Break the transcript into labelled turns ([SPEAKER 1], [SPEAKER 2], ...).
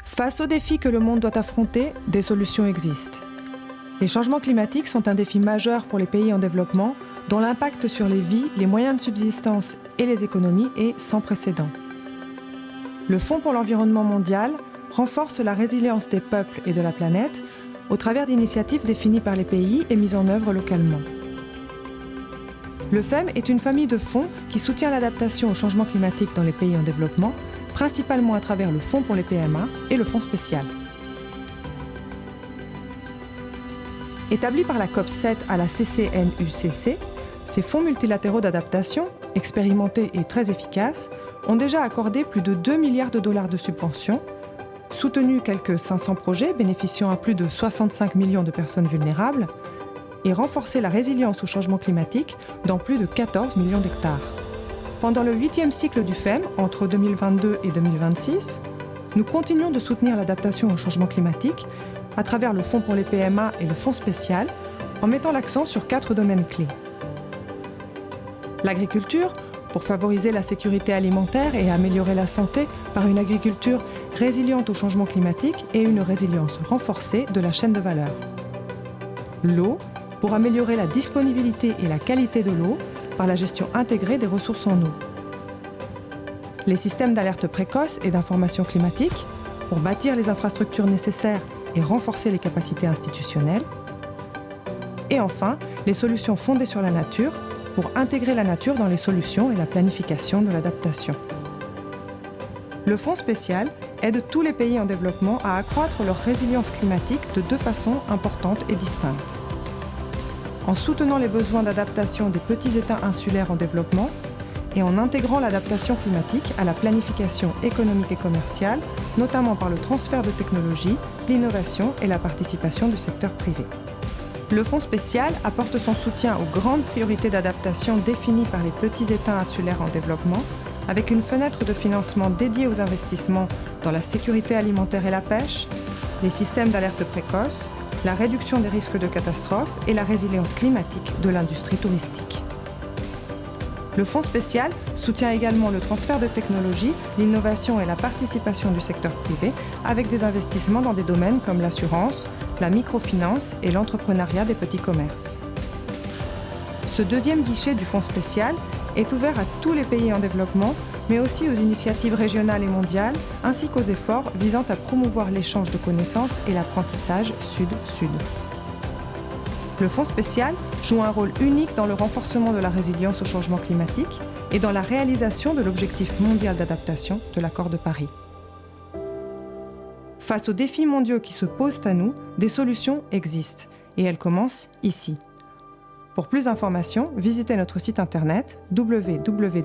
[SPEAKER 1] Face aux défis que le monde doit affronter, des solutions existent. Les changements climatiques sont un défi majeur pour les pays en développement, dont l'impact sur les vies, les moyens de subsistance et les économies est sans précédent. Le Fonds pour l'environnement mondial renforce la résilience des peuples et de la planète au travers d'initiatives définies par les pays et mises en œuvre localement. Le FEM est une famille de fonds qui soutient l'adaptation au changement climatique dans les pays en développement, principalement à travers le Fonds pour les PMA et le Fonds spécial. Établis par la COP7 à la CCNUCC, ces fonds multilatéraux d'adaptation, expérimentés et très efficaces, ont déjà accordé plus de 2 milliards de dollars de subventions, soutenu quelques 500 projets bénéficiant à plus de 65 millions de personnes vulnérables et renforcé la résilience au changement climatique dans plus de 14 millions d'hectares. Pendant le 8e cycle du FEM, entre 2022 et 2026, nous continuons de soutenir l'adaptation au changement climatique à travers le Fonds pour les PMA et le Fonds spécial, en mettant l'accent sur 4 domaines clés. L'agriculture, pour favoriser la sécurité alimentaire et améliorer la santé par une agriculture résiliente au changement climatique et une résilience renforcée de la chaîne de valeur. L'eau, pour améliorer la disponibilité et la qualité de l'eau par la gestion intégrée des ressources en eau. Les systèmes d'alerte précoce et d'information climatique, pour bâtir les infrastructures nécessaires et renforcer les capacités institutionnelles. Et enfin, les solutions fondées sur la nature, pour intégrer la nature dans les solutions et la planification de l'adaptation. Le Fonds spécial aide tous les pays en développement à accroître leur résilience climatique de 2 façons importantes et distinctes. En soutenant les besoins d'adaptation des petits États insulaires en développement et en intégrant l'adaptation climatique à la planification économique et commerciale, notamment par le transfert de technologies, l'innovation et la participation du secteur privé. Le Fonds spécial apporte son soutien aux grandes priorités d'adaptation définies par les petits États insulaires en développement, avec une fenêtre de financement dédiée aux investissements dans la sécurité alimentaire et la pêche, les systèmes d'alerte précoce, la réduction des risques de catastrophes et la résilience climatique de l'industrie touristique. Le Fonds spécial soutient également le transfert de technologies, l'innovation et la participation du secteur privé avec des investissements dans des domaines comme l'assurance, la microfinance et l'entrepreneuriat des petits commerces. Ce 2e guichet du Fonds spécial est ouvert à tous les pays en développement, mais aussi aux initiatives régionales et mondiales, ainsi qu'aux efforts visant à promouvoir l'échange de connaissances et l'apprentissage sud-sud. Le Fonds spécial joue un rôle unique dans le renforcement de la résilience au changement climatique et dans la réalisation de l'objectif mondial d'adaptation de l'accord de Paris. Face aux défis mondiaux qui se posent à nous, des solutions existent et elles commencent ici. Pour plus d'informations, visitez notre site internet www.thegef.org.